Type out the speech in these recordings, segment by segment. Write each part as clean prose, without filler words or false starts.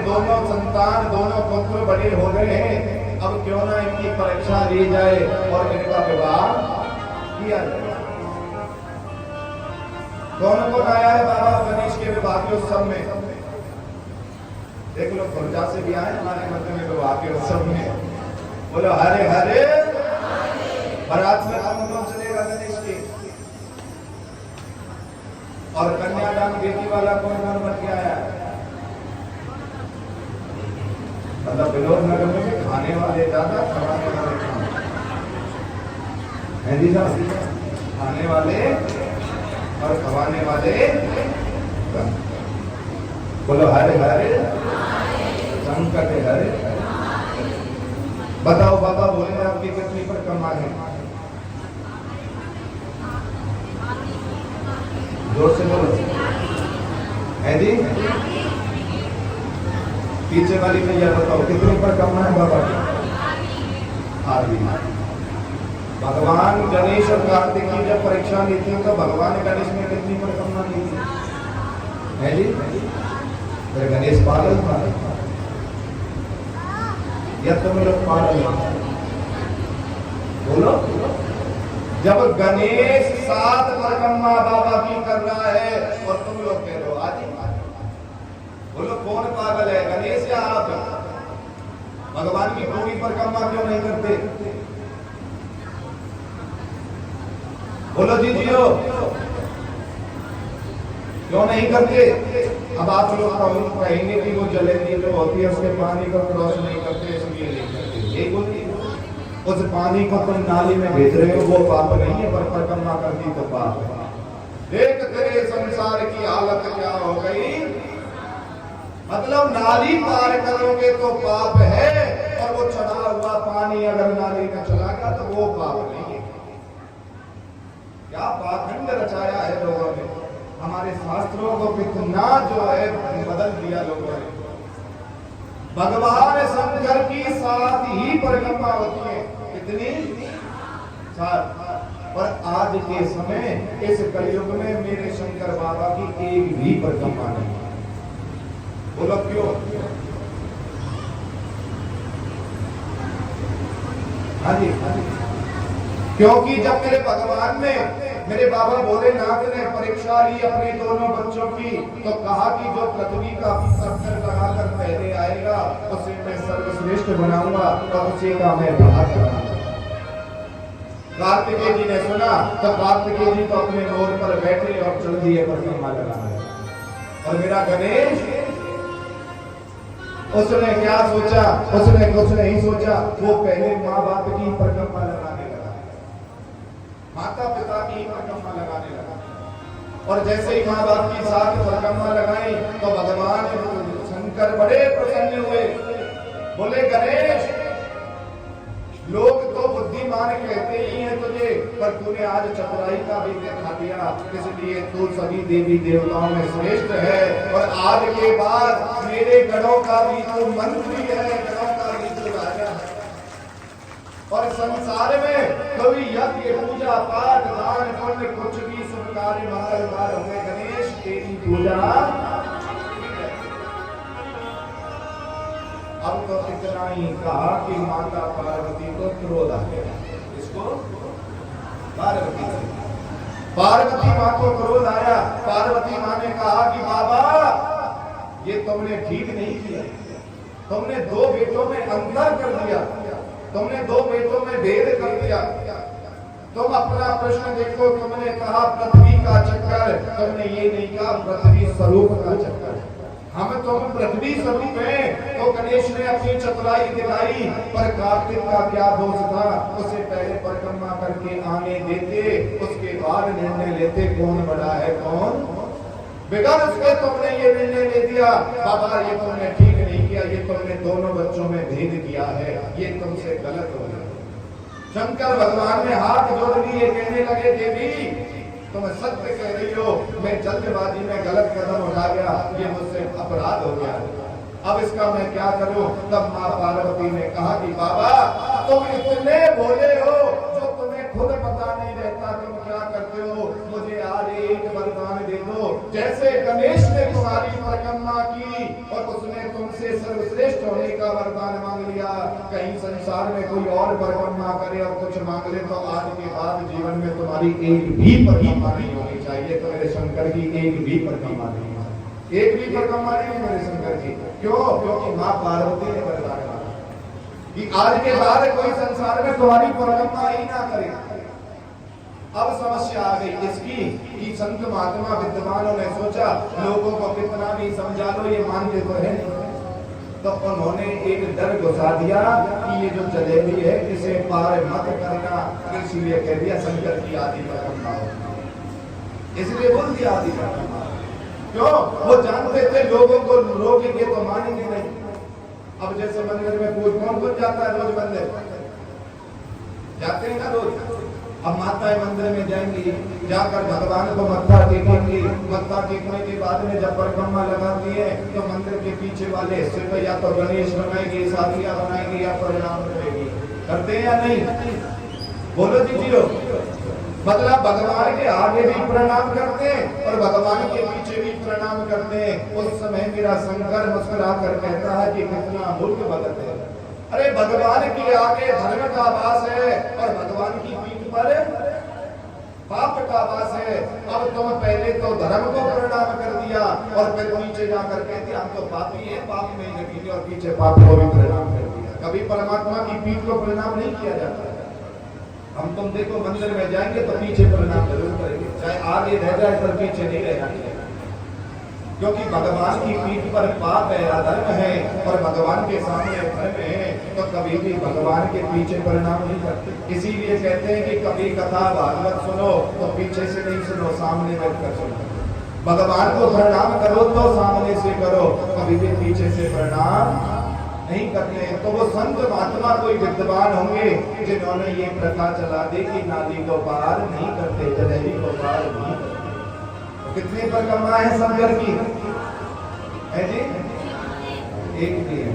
दोनों संतान, दोनों पुत्र बड़े हो गए हैं, अब क्यों ना इनकी परीक्षा ली जाए और इनका विवाह किया जाए। कौन आया है बाबा गणेश के विवाह के उत्सव में? देख लो, खुर्जा से भी आए हमारे मंदिर में विवाह के उत्सव में। बोलो हरे हरे। बारात में कौन चलेगा गणेश के? और कन्यादान बेटी वाला कौन बन के आया है? मतलब विनोद नगर में खाने वाले ज्यादा, खवाने वाले खाने वाले और खवाने वाले। बोलो हरे हरे संकट हरे। बताओ बाबा बोले आपकी कितनी परिक्रमा है? जोर से बोलो। है जी? पीछे वाली भैया बताओ कितनी परिक्रमा है बाबा की? आदि। भगवान गणेश और कार्तिक की जब परीक्षा ली थी तो भगवान गणेश ने कितनी परिक्रमा ली थी? है जी? फिर गणेश पागल था या तुम लोग पागल? बोलो। जब गणेश 7 परिक्रमा बाबा की कर रहा है और तुम लोग कह रहे हो आदि। बोलो कौन पागल है, गणेश या आप? भगवान की पूरी परिक्रमा क्यों नहीं करते? बोलो जी जियो, क्यों नहीं करते? अब आप लोग कहेंगे कि वो जलेबी जो होती है उसके पानी को क्रॉस नहीं करते, इसलिए नहीं करते। यही बोलती है। उस पानी को तुम नाली में भेज रहे हो, वो पाप नहीं है, पर परिक्रमा करती तो पाप है। देख तेरे संसार की हालत क्या हो गई। मतलब नाली पार करोगे तो पाप है, और वो चढ़ा हुआ पानी अगर नाली में चला गया तो वो पाप नहीं है। क्या पाखंड रचाया है लोगों ने। हमारे शास्त्रों को कितना जो है बदल दिया लोगों ने। भगवान शंकर की 7 ही परिक्रमा होती है। कितनी? 7। पर आज के समय इस कलयुग में मेरे शंकर बाबा की एक भी परिक्रमा नहीं। बोलो क्यों? हाँ जी, हाँ जी। क्योंकि जब मेरे भगवान ने, मेरे बाबा भोलेनाथ ने परीक्षा ली अपने दोनों बच्चों की, तो कहा कि जो पृथ्वी का चक्कर लगाकर पहले आएगा उसे मैं सर्वश्रेष्ठ बनाऊंगा और उसी का मैं विवाह कराऊंगा। कार्तिकेय जी ने सुना तो कार्तिकेय जी तो अपने मोर पर बैठे और चल दिए परिक्रमा लगाने। और मेरा गणेश, उसने क्या सोचा? उसने कुछ नहीं सोचा। वो पहले माँ बाप की परिक्रमा लगाने लगा, माता पिता की परिक्रमा लगाने लगा। और जैसे ही माँ बाप की 7 परिक्रमा लगाई तो भगवान शंकर बड़े प्रसन्न हुए। बोले गणेश, लोग तो बुद्धिमान कहते ही हैं तुझे, पर तूने आज चतुराई का भी दिखा दिया, इसलिए तू सभी देवी देवताओं में श्रेष्ठ है। और आज के बाद मेरे गणों का भी तू मंत्री है, गणों का भी तू राजा है। और संसार में कभी यज्ञ पूजा पाठ दान पुण्य कुछ भी शुभ कार्य मंगलकार हुए, गणेश तेरी पूजा। अब तो इतना ही कहा कि माता पार्वती को क्रोध आ गया। इसको पार्वती माँ को क्रोध आया। पार्वती माँ ने कहा कि बाबा ये तुमने ठीक नहीं किया, तुमने 2 बेटों में अंतर कर दिया, तुमने 2 बेटों में भेद कर दिया। तुम अपना प्रश्न देखो, तुमने कहा पृथ्वी का चक्कर, तुमने ये नहीं कहा पृथ्वी स्वरूप का चक्कर। हम तो पृथ्वी स्वरूप हैं। तो गणेश ने अपनी चतुराई दिखाई, पर कार्तिक का क्या दोष था? उसे पहले परिक्रमा करके आने देते, उसके बाद निर्णय लेते कौन बड़ा है कौन। बिगड़ उसके तुमने ये निर्णय ले दिया। बाबा ये तुमने ठीक नहीं किया, ये तुमने दोनों बच्चों में भेद किया है, ये तुमसे गलत हो गया। शंकर भगवान ने हाथ जोड़ दिए, कहने लगे देवी तुम सत्य कह रही हो, मैं जल्दबाजी में गलत कदम उठा गया, ये मुझसे अपराध हो गया, अब इसका मैं क्या करूं? तब माँ पार्वती ने कहा कि बाबा तुम इतने भोले हो, जो तुम्हें खुद पता नहीं रहता तुम क्या करते हो। मुझे आज एक वरदान दे दो, जैसे गणेश ने तुम्हारी परिक्रमा की और उसने तुमसे सर्वश्रेष्ठ होने का वरदान मांग लिया, कहीं संसार में कोई और परिक्रमा करे और कुछ मांग ले तो आज के बाद जीवन में तुम्हारी एक भी परिक्रमा नहीं होनी चाहिए। तो मेरे शंकर की एक भी परिक्रमा नहीं, एक भी परिक्रमा नहीं मेरे शंकर जी। क्यों? क्योंकि माँ पार्वती ने वरदान मांगा कि आज के बाद कोई संसार में तुम्हारी परिक्रमा ही ना करे। अब समस्या आ गई इसकी कि संत महात्मा विद्वानों ने सोचा लोगों को कितना भी समझा लो ये मानते तो है नहीं, तो उन्होंने एक डर घुसा दिया कि ये जो जलेबी है इसे पार मत करना, इसलिए कह दिया शंकर की आदि परिक्रमा हो, इसलिए बोल दिया आदि परिक्रमा। क्यों? वो जानते थे लोगों को रोकेंगे तो मानेंगे नहीं। अब जैसे मंदिर में कोई कौन जाता है रोज मंदिर जाते हैं ना रोज। अब माताएं मंदिर में जाएंगी, जाकर भगवान को मत्था टेकेंगी, मत्था टेकने के बाद में जब परिक्रमा लगाती है तो मंदिर के पीछे वाले हिस्से पे या तो गणेश बनाएंगे, साथिया बनाएंगे या प्रणाम करेंगी। करते हैं या नहीं? बोलो दीजिए। मतलब भगवान के आगे भी प्रणाम करते हैं और भगवान के पीछे भी प्रणाम करते हैं। उस समय मेरा शंकर मुस्कुरा कर कहता है कि कितना मूर्ख भगत है। अरे भगवान के आगे धर्म का वास है और भगवान की पीठ पर पाप का वास है। अब तुम पहले तो धर्म को प्रणाम कर दिया और फिर पीछे जाकर कहते हम तो पापी हैं, पाप में ही लगेंगे, और पीछे पाप को भी प्रणाम कर दिया। कभी परमात्मा की पीठ को प्रणाम नहीं किया जाता। हम तुम देखो मंदिर में जाएंगे तो पीछे प्रणाम जरूर करेंगे, चाहे आगे रह जाए पर पीछे नहीं रहना चाहिए, क्योंकि भगवान की पीठ पर पाप है, अधर्म है और भगवान के सामने धर्म है, तो कभी भी भगवान के पीछे प्रणाम नहीं करते। इसीलिए कहते हैं कि कभी कथा भागवत सुनो तो पीछे से नहीं सुनो, सामने बैठकर सुनो। भगवान को प्रणाम करो तो सामने से करो, कभी भी पीछे से प्रणाम नहीं करते। तो वो संत महात्मा कोई विद्वान होंगे जिन्होंने ये प्रथा चला दी कि नाली को पार नहीं करते, जलेबी को पार नहीं करते। कितनी परिक्रमा है शंकर की? है जी? एक भी है।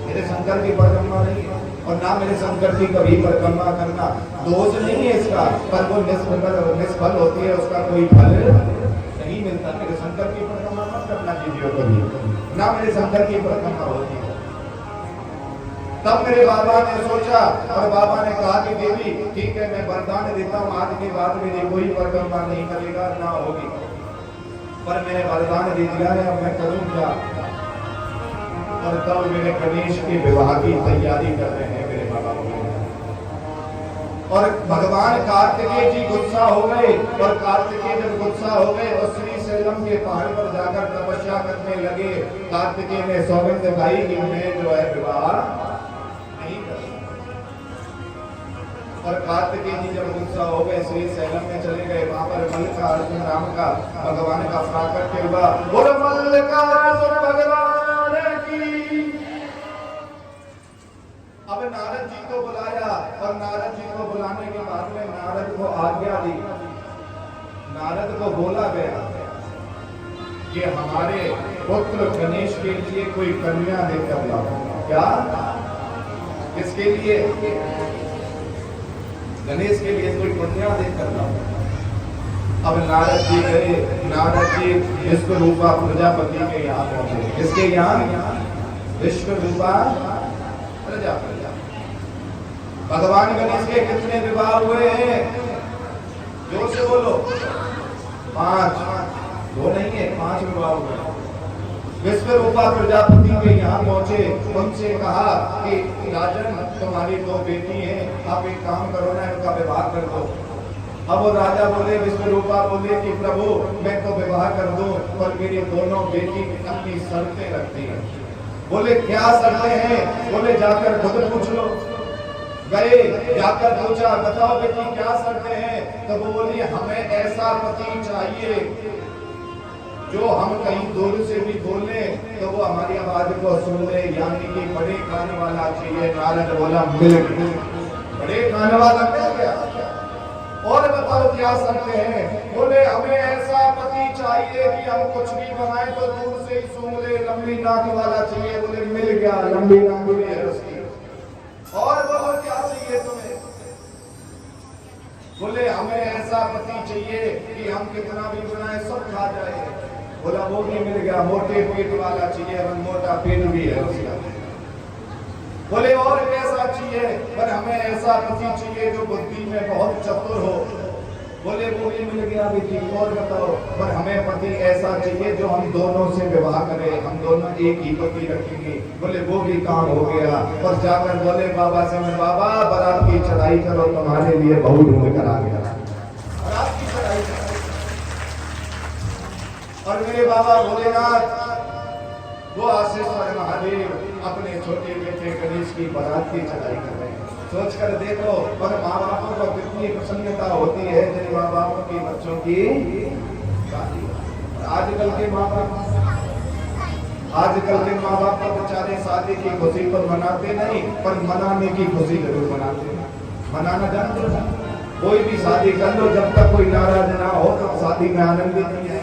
मेरे शंकर की परिक्रमा नहीं है और ना मेरे शंकर की कभी परिक्रमा करना दोष नहीं है इसका, पर वो निष्फल होती है, उसका कोई फल नहीं मिलता। मेरे शंकर की परिक्रमा मत करना कीजिए कभी, ना मेरे शंकर की परिक्रमा होती है। तब मेरे बाबा ने सोचा और बाबा ने कहा कि देवी ठीक है मैं वरदान देता हूँ, आज के बाद मेरी कोई परिक्रमा नहीं करेगा, ना होगी, पर मैंने वरदान दे दिया है, अब मैं करूँ क्या? और तब मेरे गणेश के विवाह की तैयारी कर रहे हैं मेरे बाबा। और भगवान कार्तिकेय जी गुस्सा हो गए और कार्तिकेय जब गुस्सा हो गए और श्री शैलम के पहाड़ पर जाकर तपस्या करने लगे। कार्तिकेय ने सौगंध खाई कि मैं जो है विवाह और कार्तिकेय जी जब गुस्सा हो गए श्री शैलम में चले गए। वहां पर मल्लिकार्जुन राम का भगवान का प्राकट्य हुआ। बोलो मल्लिकार्जुन भगवान की। अब नारद जी को बुलाया और नारद जी को बुलाने के बाद में नारद को आज्ञा दी, नारद को बोला गया कि हमारे पुत्र गणेश के लिए कोई कन्या देकर लाओ। क्या? किसके लिए? गणेश के लिए कोई कन्या देकर लाओ। अब नारद जी गए, नारद जी विश्वरूपा प्रजापति के यहाँ पहुंचे। किसके यहाँ? विश्वरूपा प्रजापति। भगवान गणेश के कितने विवाह हुए हैं? जोर से बोलो। 5। 2 नहीं है, 5 विवाह हुए। विश्वरूपा प्रजापति के यहाँ पहुंचे, उनसे कहा कि राजन तुम्हारी 2 बेटी हैं, आप एक काम करो ना, इनका विवाह कर दो। अब वो राजा बोले, विश्वरूपा बोले कि प्रभु मैं तो विवाह कर दूं, पर मेरी दोनों बेटी अपनी शर्तें रखती हैं। बोले क्या शर्तें हैं? बोले जाकर खुद पूछ लो। गए, जाकर पूछा बताओ बेटी क्या शर्तें हैं? तो वो बोली हमें ऐसा पति चाहिए जो हम कहीं दूर से भी बोले तो वो हमारी आवाज को सुन ले, यानी कि बड़े कान वाला चाहिए। नारद बोला मिल गया, बड़े कान वाला मिल गया। और बताओ क्या शर्तें हैं? बोले हमें ऐसा पति चाहिए कि हम कुछ भी बनाए तो दूर से ही सूंघ ले, लंबी नाक वाला चाहिए। बोले मिल गया, लंबी नाक भी है उसकी। और बोलो क्या चाहिए तुम्हें? बोले हमें ऐसा पति चाहिए कि हम कितना भी बनाए सब खा जाए। बोला वो भी मिल गया, मोटे पेट वाला चाहिए, मोटा पेट भी है उसका। बोले और कैसा चाहिए? पर हमें ऐसा पति चाहिए जो बुद्धि में बहुत चतुर हो। बोले वो भी मिल गया बेटी, और बताओ? पर हमें पति ऐसा चाहिए जो हम दोनों से विवाह करे, हम दोनों एक ही पति रखेंगे। बोले वो भी काम हो गया। पर जाकर बोले बाबा से, मैं बाबा बारात की चढ़ाई करो, तुम्हारे लिए बहू ढूंढ कर आ गया। बारात की चढ़ाई करो। और मेरे बाबा भोलेनाथ वो आशीश्वर महादेव अपने छोटे बेटे गणेश की बारात की चढ़ाई कर रहे हैं। सोच कर देखो, पर माँ बापों को कितनी प्रसन्नता होती है जब माँ बापों की बच्चों की शादी। आजकल के माँ बाप तो बेचारे शादी की खुशी पर मनाते नहीं, पर मनाने की खुशी जरूर मनाते हैं। मनाना जानते हो? कोई भी शादी कर लो, जब तक कोई नाराज ना हो तो शादी में आनंद नहीं है।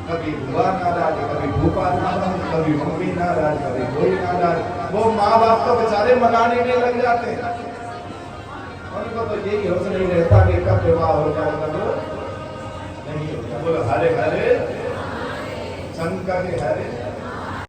कभी बुआ नाराज, कभी भूपा नाराज, कभी मम्मी नाराज, कभी कोई नाराज। वो माँ बाप तो बेचारे मनाने में लग जाते हैं। उनको तो यही होश नहीं रहता कि कब विवाह हो जाए, कब नहीं होता। बोलो हरे हरे शंकर हरे